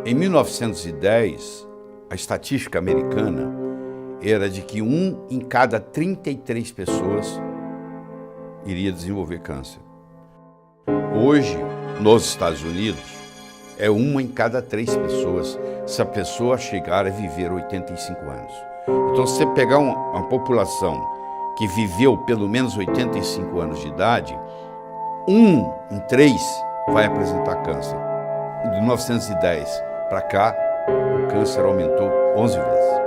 Em 1910, a estatística americana era de que 1 em cada 33 pessoas iria desenvolver câncer. Hoje, nos Estados Unidos, é 1 em cada 3 pessoas, se a pessoa chegar a viver 85 anos. Então, se você pegar uma população que viveu pelo menos 85 anos de idade, 1 em 3 vai apresentar câncer. De 1910 para cá, o câncer aumentou 11 vezes.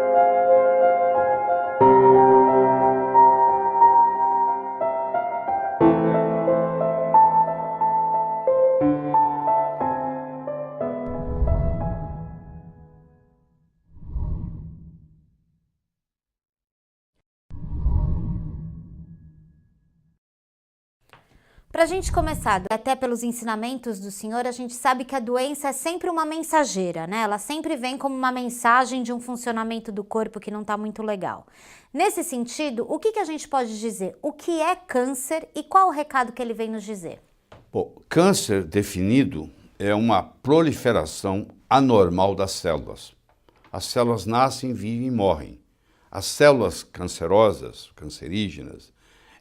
Para a gente começar, até pelos ensinamentos do Senhor, a gente sabe que a doença é sempre uma mensageira, né? Ela sempre vem como uma mensagem de um funcionamento do corpo que não está muito legal. Nesse sentido, o que a gente pode dizer? O que é câncer e qual o recado que ele vem nos dizer? Bom, câncer definido é uma proliferação anormal das células. As células nascem, vivem e morrem. As células cancerosas, cancerígenas,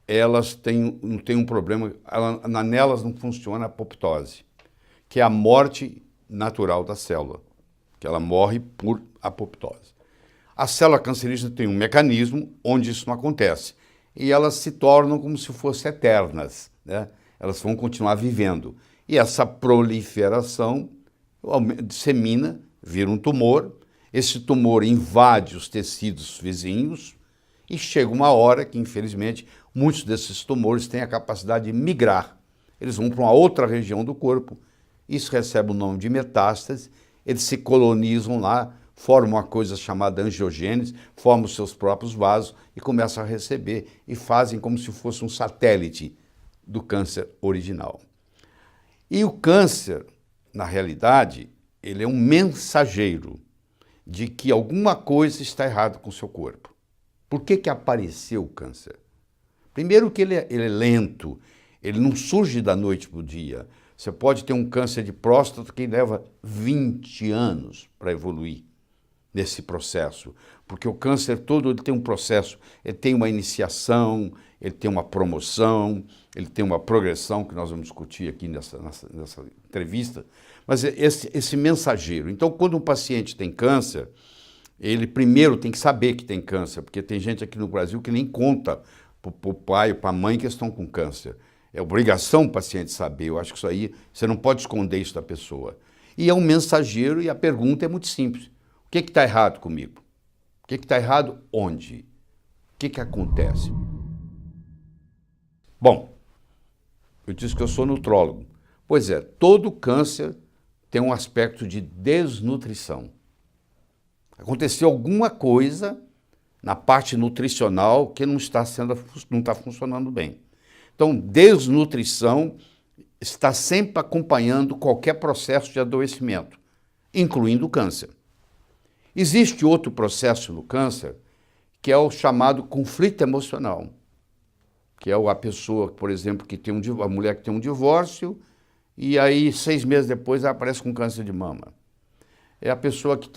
elas têm um problema, nelas não funciona a apoptose, que é a morte natural da célula, que ela morre por apoptose. A célula cancerígena tem um mecanismo onde isso não acontece, e elas se tornam como se fossem eternas, né? Elas vão continuar vivendo. E essa proliferação dissemina, vira um tumor, esse tumor invade os tecidos vizinhos, e chega uma hora que, infelizmente, muitos desses tumores têm a capacidade de migrar. Eles vão para uma outra região do corpo, isso recebe o nome de metástase, eles se colonizam lá, formam uma coisa chamada angiogênese, formam os seus próprios vasos e começam a receber e fazem como se fosse um satélite do câncer original. E o câncer, na realidade, ele é um mensageiro de que alguma coisa está errada com o seu corpo. Por que apareceu o câncer? Primeiro que ele é lento, ele não surge da noite para o dia. Você pode ter um câncer de próstata que leva 20 anos para evoluir nesse processo, porque o câncer todo ele tem um processo, ele tem uma iniciação, ele tem uma promoção, ele tem uma progressão, que nós vamos discutir aqui nessa entrevista, mas esse mensageiro. Então, quando um paciente tem câncer, ele primeiro tem que saber que tem câncer, porque tem gente aqui no Brasil que nem conta para o pai ou para a mãe que estão com câncer. É obrigação o paciente saber, eu acho que isso aí, você não pode esconder isso da pessoa. E é um mensageiro e a pergunta é muito simples. O que está errado comigo? O que está errado onde? O que acontece? Bom, eu disse que eu sou nutrólogo. Pois é, todo câncer tem um aspecto de desnutrição. Aconteceu alguma coisa na parte nutricional que não está funcionando bem. Então, desnutrição está sempre acompanhando qualquer processo de adoecimento, incluindo o câncer. Existe outro processo no câncer, que é o chamado conflito emocional, que é a pessoa, por exemplo, a mulher que tem um divórcio, e aí 6 meses depois ela aparece com câncer de mama. É a pessoa que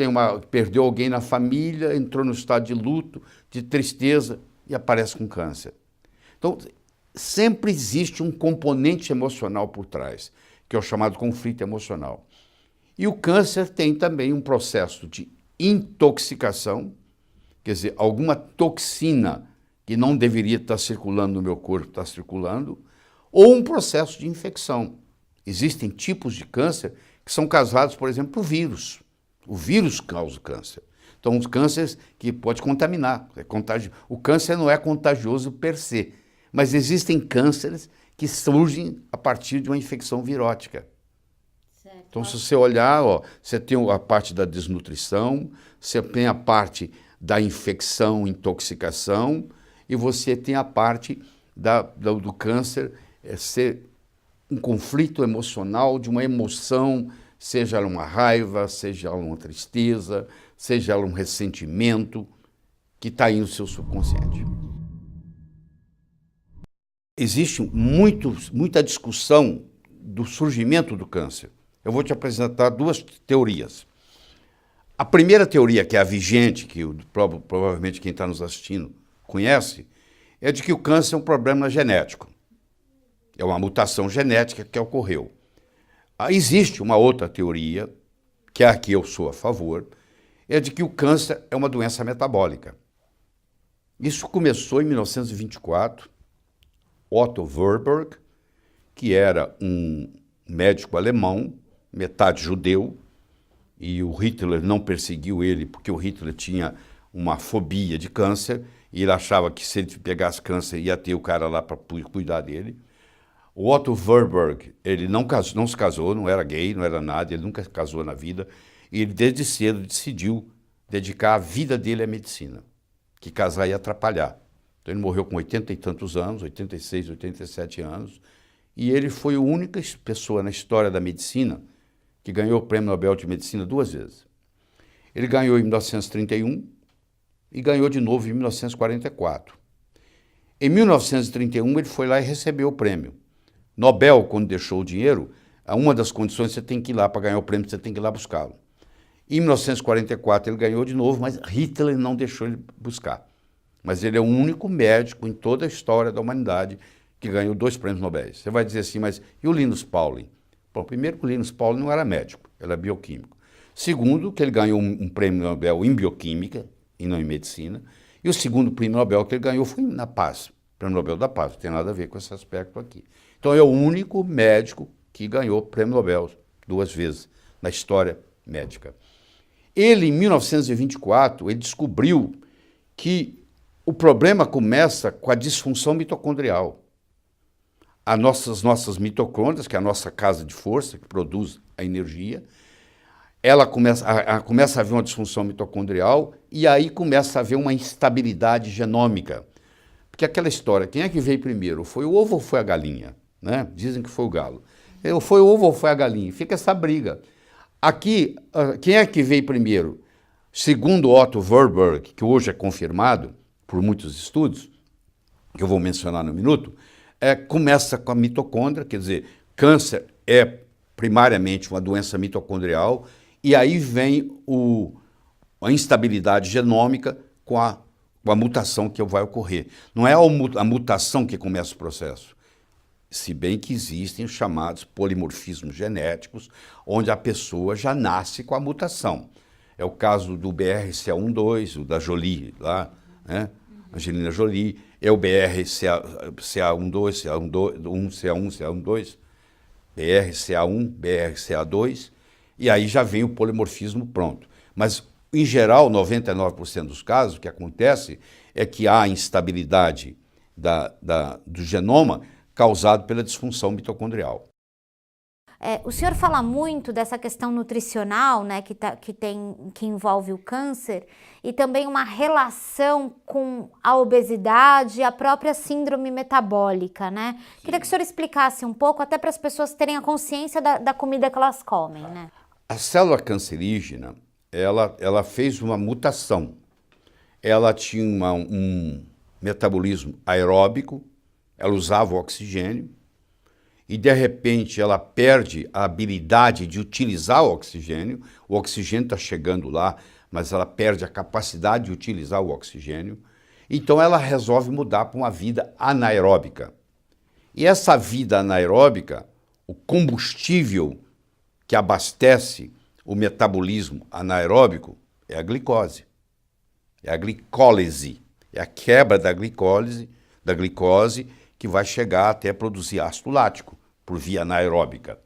perdeu alguém na família, entrou no estado de luto, de tristeza e aparece com câncer. Então, sempre existe um componente emocional por trás, que é o chamado conflito emocional. E o câncer tem também um processo de intoxicação, quer dizer, alguma toxina que não deveria estar circulando no meu corpo está circulando, ou um processo de infecção. Existem tipos de câncer que são causados, por exemplo, por vírus. O vírus causa o câncer. Então, os cânceres que pode contaminar. O câncer não é contagioso per se, mas existem cânceres que surgem a partir de uma infecção virótica. Certo. Então, se você olhar, você tem a parte da desnutrição, você tem a parte da infecção, intoxicação, e você tem a parte do câncer ser um conflito emocional, de uma emoção, seja ela uma raiva, seja ela uma tristeza, seja ela um ressentimento que está aí no seu subconsciente. Existe muita discussão do surgimento do câncer. Eu vou te apresentar 2 teorias. A primeira teoria, que é a vigente, que provavelmente quem está nos assistindo conhece, é de que o câncer é um problema genético. É uma mutação genética que ocorreu. Existe uma outra teoria, que é a que eu sou a favor, é de que o câncer é uma doença metabólica. Isso começou em 1924, Otto Warburg, que era um médico alemão, metade judeu, e o Hitler não perseguiu ele porque o Hitler tinha uma fobia de câncer e ele achava que se ele pegasse câncer ia ter o cara lá para cuidar dele. O Otto Warburg, ele não se casou, não era gay, não era nada, ele nunca casou na vida, e ele desde cedo decidiu dedicar a vida dele à medicina, que casar ia atrapalhar. Então ele morreu com 80 e tantos anos, 86, 87 anos, e ele foi a única pessoa na história da medicina que ganhou o Prêmio Nobel de Medicina 2 vezes. Ele ganhou em 1931 e ganhou de novo em 1944. Em 1931 ele foi lá e recebeu o prêmio. Nobel, quando deixou o dinheiro, uma das condições você tem que ir lá para ganhar o prêmio, você tem que ir lá buscá-lo. Em 1944 ele ganhou de novo, mas Hitler não deixou ele buscar. Mas ele é o único médico em toda a história da humanidade que ganhou 2 prêmios Nobel. Você vai dizer assim, mas e o Linus Pauling? Bom, primeiro que o Linus Pauling não era médico, ele era bioquímico. Segundo, que ele ganhou um prêmio Nobel em bioquímica e não em medicina. E o segundo prêmio Nobel que ele ganhou foi na paz, prêmio Nobel da Paz, não tem nada a ver com esse aspecto aqui. Então é o único médico que ganhou prêmio Nobel 2 vezes na história médica. Ele, em 1924, ele descobriu que o problema começa com a disfunção mitocondrial. As nossas mitocôndrias, que é a nossa casa de força, que produz a energia, ela começa a haver uma disfunção mitocondrial e aí começa a haver uma instabilidade genômica. Porque aquela história, quem é que veio primeiro? Foi o ovo ou foi a galinha? Né? Dizem que foi o galo. Foi o ovo ou foi a galinha? Fica essa briga. Aqui, quem é que veio primeiro? Segundo Otto Warburg, que hoje é confirmado por muitos estudos, que eu vou mencionar no minuto, começa com a mitocôndria, quer dizer, câncer é primariamente uma doença mitocondrial, e aí vem a instabilidade genômica com a mutação que vai ocorrer. Não é a mutação que começa o processo, se bem que existem os chamados polimorfismos genéticos, onde a pessoa já nasce com a mutação. É o caso do BRCA12, o da Jolie, lá, né? Angelina Jolie, é o BRCA12, CA1, BRCA1, BRCA2, e aí já vem o polimorfismo pronto. Mas, em geral, 99% dos casos, o que acontece é que há instabilidade do genoma causado pela disfunção mitocondrial. O senhor fala muito dessa questão nutricional, né, que envolve o câncer, e também uma relação com a obesidade e a própria síndrome metabólica, né? Sim. Queria que o senhor explicasse um pouco, até para as pessoas terem a consciência da comida que elas comem, né? A célula cancerígena, ela fez uma mutação. Ela tinha um metabolismo aeróbico, ela usava o oxigênio, e de repente ela perde a habilidade de utilizar o oxigênio está chegando lá, mas ela perde a capacidade de utilizar o oxigênio, então ela resolve mudar para uma vida anaeróbica. E essa vida anaeróbica, o combustível que abastece o metabolismo anaeróbico é a glicose, é a glicólise, é a quebra da glicose que vai chegar até produzir ácido lático por via anaeróbica.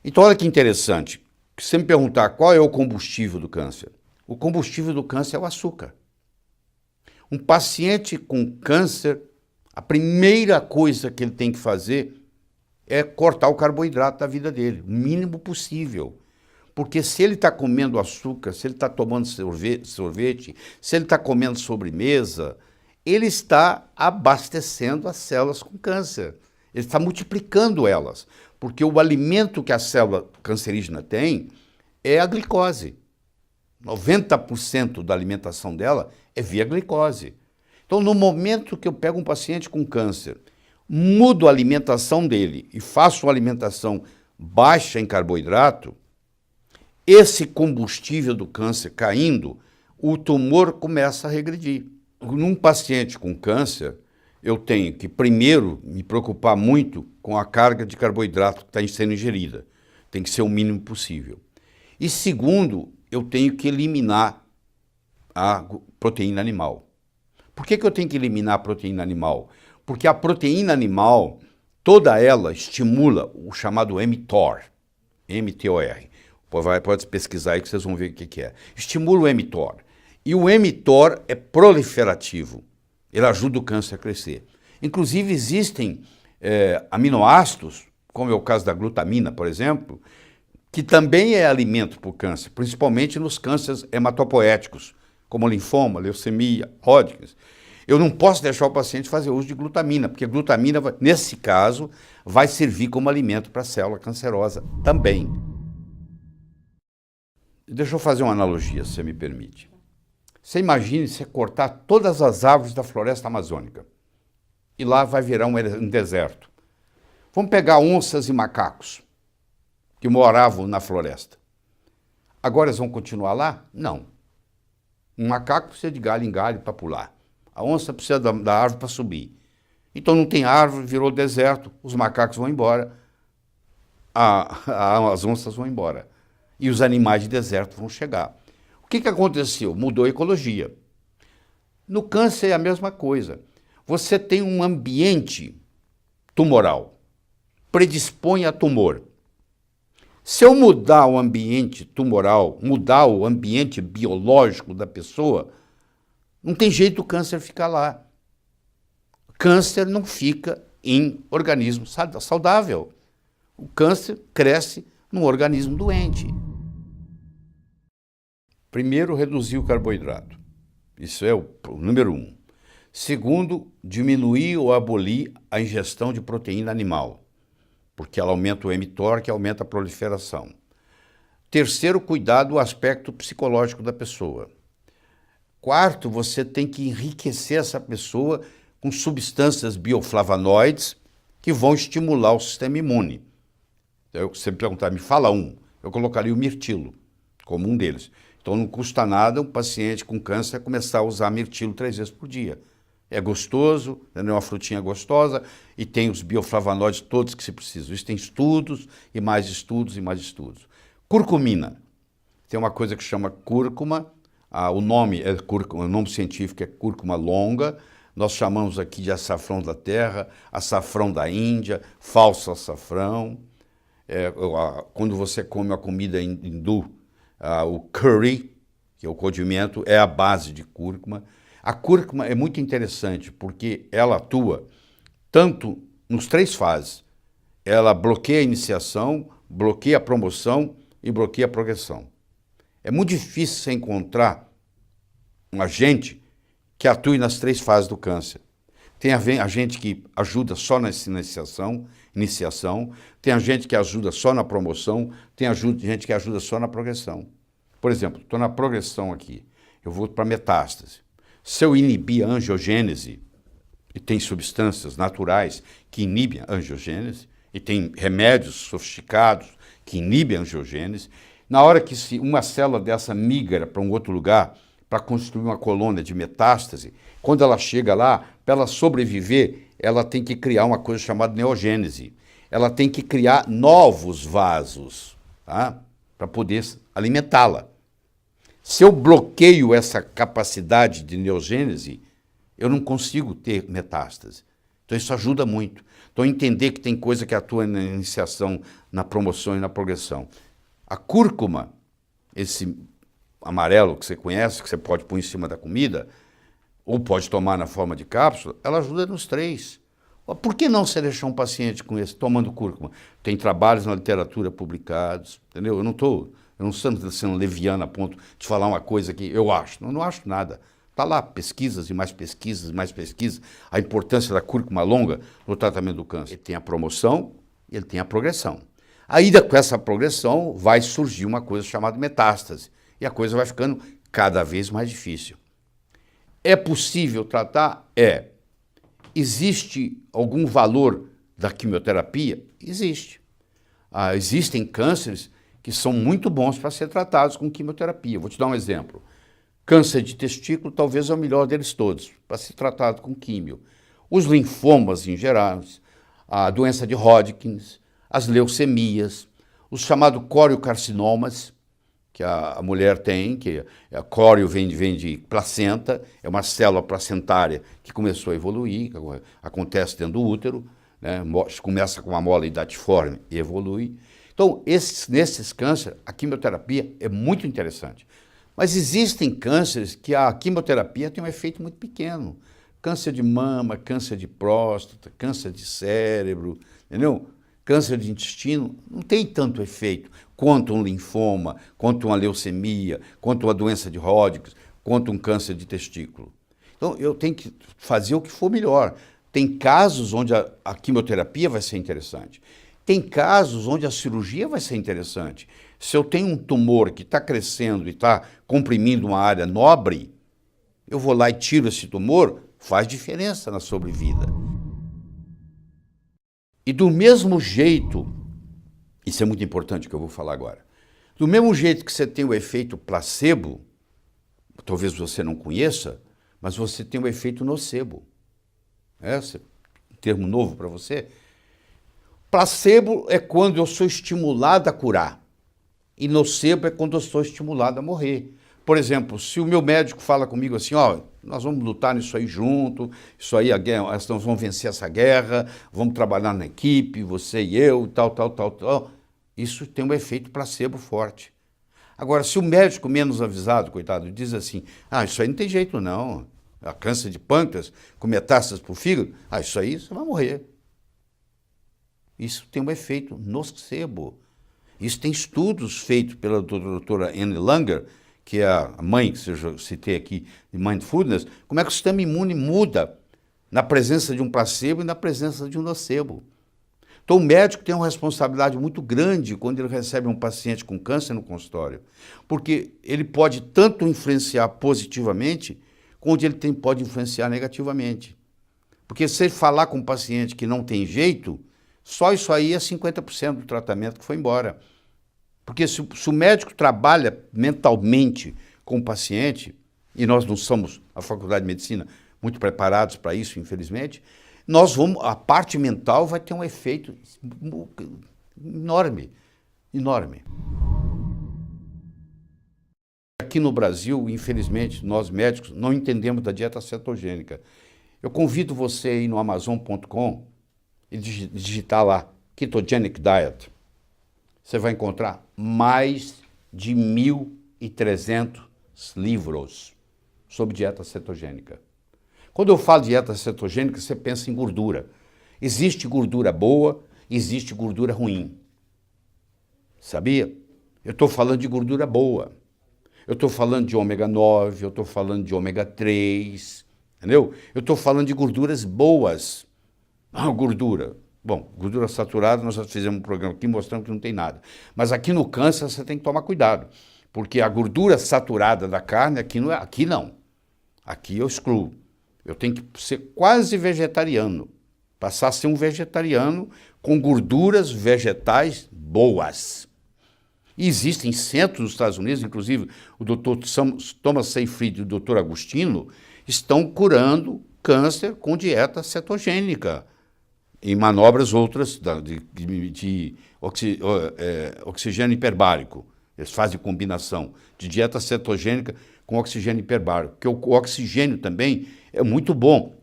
Então olha que interessante, se você me perguntar qual é o combustível do câncer, o combustível do câncer é o açúcar. Um paciente com câncer, a primeira coisa que ele tem que fazer é cortar o carboidrato da vida dele, o mínimo possível. Porque se ele está comendo açúcar, se ele está tomando sorvete, se ele está comendo sobremesa, ele está abastecendo as células com câncer. Ele está multiplicando elas, porque o alimento que a célula cancerígena tem é a glicose. 90% da alimentação dela é via glicose. Então, no momento que eu pego um paciente com câncer, mudo a alimentação dele e faço uma alimentação baixa em carboidrato, esse combustível do câncer caindo, o tumor começa a regredir. Num paciente com câncer, eu tenho que, primeiro, me preocupar muito com a carga de carboidrato que está sendo ingerida. Tem que ser o mínimo possível. E segundo, eu tenho que eliminar a proteína animal. Por que eu tenho que eliminar a proteína animal? Porque a proteína animal, toda ela estimula o chamado mTOR, M-T-O-R. Pode pesquisar aí que vocês vão ver o que é. Estimula o mTOR. E o mTOR é proliferativo. Ele ajuda o câncer a crescer. Inclusive existem aminoácidos, como é o caso da glutamina, por exemplo, que também é alimento para o câncer, principalmente nos cânceres hematopoéticos, como linfoma, leucemia, Hodgkin. Eu não posso deixar o paciente fazer uso de glutamina, porque a glutamina, nesse caso, vai servir como alimento para a célula cancerosa também. Deixa eu fazer uma analogia, se você me permite. Você imagine você cortar todas as árvores da floresta amazônica e lá vai virar um deserto. Vamos pegar onças e macacos que moravam na floresta. Agora eles vão continuar lá? Não. Um macaco precisa de galho em galho para pular. A onça precisa da árvore para subir. Então não tem árvore, virou deserto, os macacos vão embora, as onças vão embora. E os animais de deserto vão chegar. O que aconteceu? Mudou a ecologia. No câncer é a mesma coisa. Você tem um ambiente tumoral, predispõe a tumor. Se eu mudar o ambiente tumoral, mudar o ambiente biológico da pessoa, não tem jeito o câncer ficar lá. Câncer não fica em organismo saudável. O câncer cresce num organismo doente. Primeiro, reduzir o carboidrato. Isso é o número 1. Segundo, diminuir ou abolir a ingestão de proteína animal, porque ela aumenta o mTOR, que aumenta a proliferação. Terceiro, cuidar do aspecto psicológico da pessoa. Quarto, você tem que enriquecer essa pessoa com substâncias bioflavonoides que vão estimular o sistema imune. Então, se você me perguntar, me fala um, eu colocaria o mirtilo como um deles. Então não custa nada um paciente com câncer começar a usar mirtilo 3 vezes por dia. É gostoso, é uma frutinha gostosa e tem os bioflavonoides todos que se precisam. Isso tem estudos e mais estudos e mais estudos. Curcumina. Tem uma coisa que chama cúrcuma, o nome científico é cúrcuma longa, nós chamamos aqui de açafrão da terra, açafrão da Índia, falso açafrão. Quando você come a comida hindu, o curry, que é o condimento, é a base de cúrcuma. A cúrcuma é muito interessante porque ela atua tanto nos 3 fases. Ela bloqueia a iniciação, bloqueia a promoção e bloqueia a progressão. É muito difícil você encontrar um agente que atue nas 3 fases do câncer. Tem agente que ajuda só na iniciação, tem agente que ajuda só na promoção, tem gente que ajuda só na progressão. Por exemplo, estou na progressão aqui, eu vou para metástase. Se eu inibir a angiogênese, e tem substâncias naturais que inibem a angiogênese, e tem remédios sofisticados que inibem a angiogênese, na hora que uma célula dessa migra para um outro lugar, para construir uma colônia de metástase, quando ela chega lá, para ela sobreviver, ela tem que criar uma coisa chamada neogênese. Ela tem que criar novos vasos, tá? Para poder alimentá-la. Se eu bloqueio essa capacidade de neogênese, eu não consigo ter metástase. Então isso ajuda muito. Então entender que tem coisa que atua na iniciação, na promoção e na progressão. A cúrcuma, esse amarelo que você conhece, que você pode pôr em cima da comida, ou pode tomar na forma de cápsula, ela ajuda nos 3. Por que não você deixar um paciente com esse tomando cúrcuma? Tem trabalhos na literatura publicados, entendeu? Eu não estou sendo leviano a ponto de falar uma coisa que eu acho. Não acho nada. Está lá, pesquisas e mais pesquisas e mais pesquisas. A importância da cúrcuma longa no tratamento do câncer. Ele tem a promoção e ele tem a progressão. Aí, com essa progressão, vai surgir uma coisa chamada metástase. E a coisa vai ficando cada vez mais difícil. É possível tratar? É. Existe algum valor da quimioterapia? Existe. Existem cânceres que são muito bons para ser tratados com quimioterapia. Vou te dar um exemplo. Câncer de testículo talvez é o melhor deles todos, para ser tratado com químio. Os linfomas em geral, a doença de Hodgkin, as leucemias, os chamados coriocarcinomas, que a mulher tem, que a córeo vem de placenta, é uma célula placentária que começou a evoluir, acontece dentro do útero, né? Começa com uma mola hidatiforme e evolui. Então, nesses cânceres, a quimioterapia é muito interessante. Mas existem cânceres que a quimioterapia tem um efeito muito pequeno. Câncer de mama, câncer de próstata, câncer de cérebro, entendeu? Câncer de intestino não tem tanto efeito quanto um linfoma, quanto uma leucemia, quanto uma doença de Hodgkin, quanto um câncer de testículo. Então, eu tenho que fazer o que for melhor. Tem casos onde a quimioterapia vai ser interessante. Tem casos onde a cirurgia vai ser interessante. Se eu tenho um tumor que está crescendo e está comprimindo uma área nobre, eu vou lá e tiro esse tumor, faz diferença na sobrevida. E do mesmo jeito, isso é muito importante o que eu vou falar agora, do mesmo jeito que você tem o efeito placebo, talvez você não conheça, mas você tem o efeito nocebo. Esse é um termo novo para você. Placebo é quando eu sou estimulado a curar. E nocebo é quando eu sou estimulado a morrer. Por exemplo, se o meu médico fala comigo assim, ó, nós vamos lutar nisso aí junto, isso aí, nós vamos vencer essa guerra, vamos trabalhar na equipe, você e eu, tal. Isso tem um efeito placebo forte. Agora, se o médico menos avisado, coitado, diz assim, isso aí não tem jeito não, a câncer de pâncreas com metástases para o fígado, isso aí você vai morrer. Isso tem um efeito nocebo. Isso tem estudos feitos pela doutora Anne Langer, que é a mãe que eu citei aqui de Mindfulness, como é que o sistema imune muda na presença de um placebo e na presença de um nocebo. Então o médico tem uma responsabilidade muito grande quando ele recebe um paciente com câncer no consultório, porque ele pode tanto influenciar positivamente, quanto ele pode influenciar negativamente. Porque se ele falar com um paciente que não tem jeito, só isso aí é 50% do tratamento que foi embora. Porque se o médico trabalha mentalmente com o paciente, e nós não somos, a Faculdade de Medicina, muito preparados para isso, infelizmente, a parte mental vai ter um efeito enorme, enorme. Aqui no Brasil, infelizmente, nós médicos não entendemos da dieta cetogênica. Eu convido você a ir no Amazon.com e digitar lá, Ketogenic Diet. Você vai encontrar mais de 1.300 livros sobre dieta cetogênica. Quando eu falo de dieta cetogênica, você pensa em gordura. Existe gordura boa, existe gordura ruim. Sabia? Eu estou falando de gordura boa. Eu estou falando de ômega 9, eu estou falando de ômega 3, entendeu? Eu estou falando de gorduras boas. Gordura. Bom, gordura saturada, nós já fizemos um programa aqui mostrando que não tem nada. Mas aqui no câncer você tem que tomar cuidado, porque a gordura saturada da carne aqui não. Aqui eu excluo. Eu tenho que ser quase vegetariano, passar a ser um vegetariano com gorduras vegetais boas. E existem centros nos Estados Unidos, inclusive o Dr. Thomas Seyfried e o Dr. Agostino estão curando câncer com dieta cetogênica. Em manobras outras de oxigênio hiperbárico. Eles fazem combinação de dieta cetogênica com oxigênio hiperbárico, porque o oxigênio também é muito bom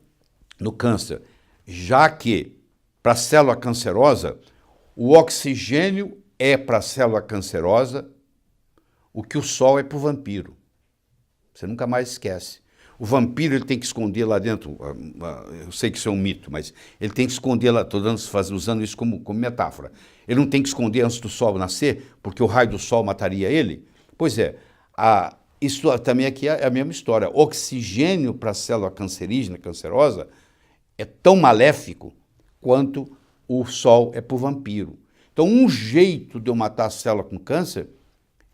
no câncer, já que para a célula cancerosa, o oxigênio é para a célula cancerosa o que o sol é para o vampiro. Você nunca mais esquece. O vampiro ele tem que esconder lá dentro, eu sei que isso é um mito, mas ele tem que esconder lá, estou usando isso como metáfora. Ele não tem que esconder antes do sol nascer, porque o raio do sol mataria ele? Pois é, isso também aqui é a mesma história. Oxigênio para a célula cancerígena, cancerosa, é tão maléfico quanto o sol é para o vampiro. Então, um jeito de eu matar a célula com câncer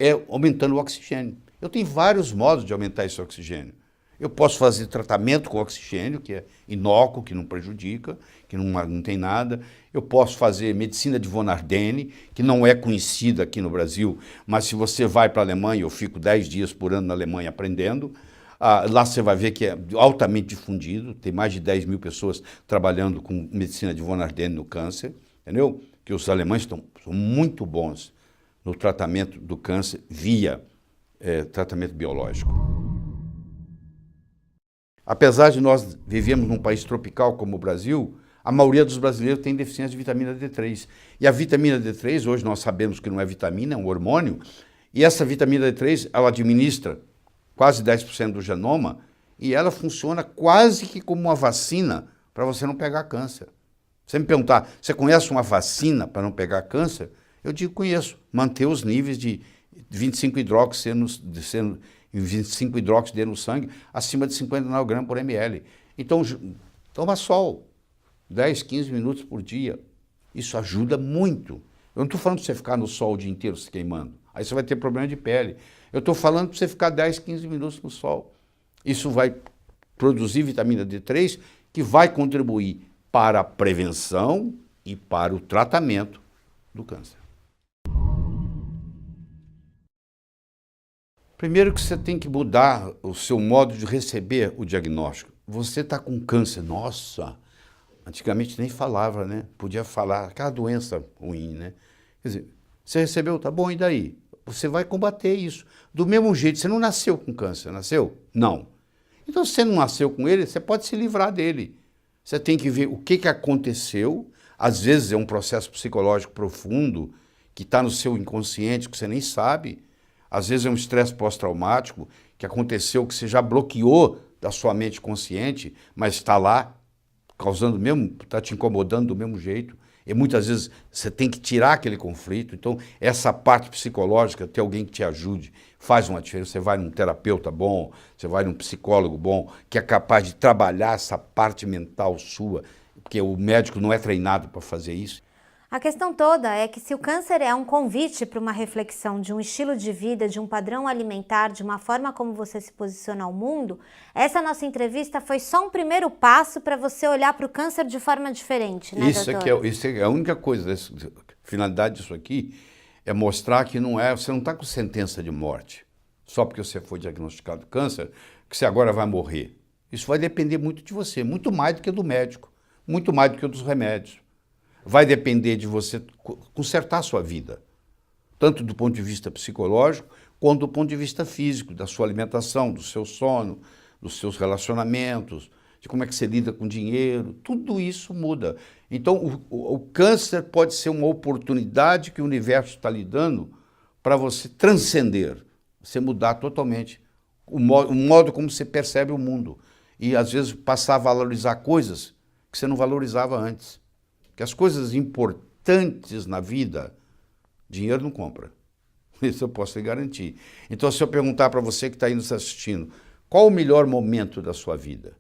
é aumentando o oxigênio. Eu tenho vários modos de aumentar esse oxigênio. Eu posso fazer tratamento com oxigênio, que é inócuo, que não prejudica, que não tem nada. Eu posso fazer medicina de von Ardenne, que não é conhecida aqui no Brasil, mas se você vai para a Alemanha, eu fico 10 dias por ano na Alemanha aprendendo, lá você vai ver que é altamente difundido, tem mais de 10 mil pessoas trabalhando com medicina de von Ardenne no câncer, entendeu? Que os alemães são muito bons no tratamento do câncer via tratamento biológico. Apesar de nós vivermos num país tropical como o Brasil, a maioria dos brasileiros tem deficiência de vitamina D3. E a vitamina D3, hoje nós sabemos que não é vitamina, é um hormônio, e essa vitamina D3, ela administra quase 10% do genoma, e ela funciona quase que como uma vacina para você não pegar câncer. Você me perguntar, você conhece uma vacina para não pegar câncer? Eu digo, conheço. Manter os níveis de 25 hidróxido no sangue acima de 59 gramas por ml. Então, toma sol, 10, 15 minutos por dia. Isso ajuda muito. Eu não estou falando para você ficar no sol o dia inteiro se queimando. Aí você vai ter problema de pele. Eu estou falando para você ficar 10, 15 minutos no sol. Isso vai produzir vitamina D3, que vai contribuir para a prevenção e para o tratamento do câncer. Primeiro que você tem que mudar o seu modo de receber o diagnóstico. Você está com câncer, nossa, antigamente nem falava, né? Podia falar, aquela doença ruim, né? Quer dizer, você recebeu, tá bom, e daí? Você vai combater isso. Do mesmo jeito, você não nasceu com câncer, nasceu? Não. Então, se você não nasceu com ele, você pode se livrar dele. Você tem que ver o que aconteceu. Às vezes é um processo psicológico profundo que está no seu inconsciente, que você nem sabe. Às vezes é um estresse pós-traumático que aconteceu, que você já bloqueou da sua mente consciente, mas está lá, causando mesmo, está te incomodando do mesmo jeito. E muitas vezes você tem que tirar aquele conflito. Então, essa parte psicológica, ter alguém que te ajude, faz uma diferença. Você vai num terapeuta bom, você vai num psicólogo bom, que é capaz de trabalhar essa parte mental sua, porque o médico não é treinado para fazer isso. A questão toda é que se o câncer é um convite para uma reflexão de um estilo de vida, de um padrão alimentar, de uma forma como você se posiciona ao mundo, essa nossa entrevista foi só um primeiro passo para você olhar para o câncer de forma diferente, né, doutor? Isso é a única coisa, a finalidade disso aqui é mostrar que você não está com sentença de morte, só porque você foi diagnosticado câncer, que você agora vai morrer. Isso vai depender muito de você, muito mais do que do médico, muito mais do que dos remédios. Vai depender de você consertar a sua vida, tanto do ponto de vista psicológico, quanto do ponto de vista físico, da sua alimentação, do seu sono, dos seus relacionamentos, de como é que você lida com dinheiro, tudo isso muda. Então, o câncer pode ser uma oportunidade que o universo está lhe dando para você transcender, você mudar totalmente o modo como você percebe o mundo. E, às vezes, passar a valorizar coisas que você não valorizava antes. Que as coisas importantes na vida, dinheiro não compra. Isso eu posso lhe garantir. Então, se eu perguntar para você que está aí nos assistindo, qual o melhor momento da sua vida?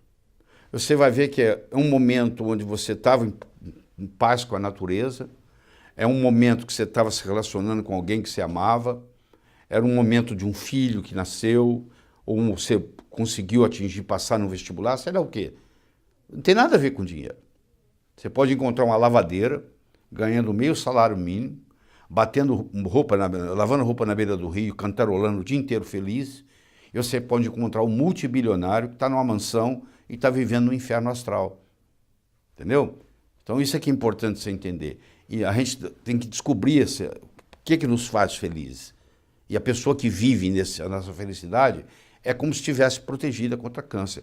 Você vai ver que é um momento onde você estava em paz com a natureza, é um momento que você estava se relacionando com alguém que você amava, era um momento de um filho que nasceu, ou você conseguiu passar no vestibular, sei lá o quê. Não tem nada a ver com dinheiro. Você pode encontrar uma lavadeira, ganhando meio salário mínimo, lavando roupa na beira do rio, cantarolando o dia inteiro feliz, e você pode encontrar um multibilionário que está numa mansão e está vivendo no inferno astral. Entendeu? Então isso é que é importante você entender. E a gente tem que descobrir o que nos faz felizes. E a pessoa que vive a nossa felicidade é como se estivesse protegida contra câncer.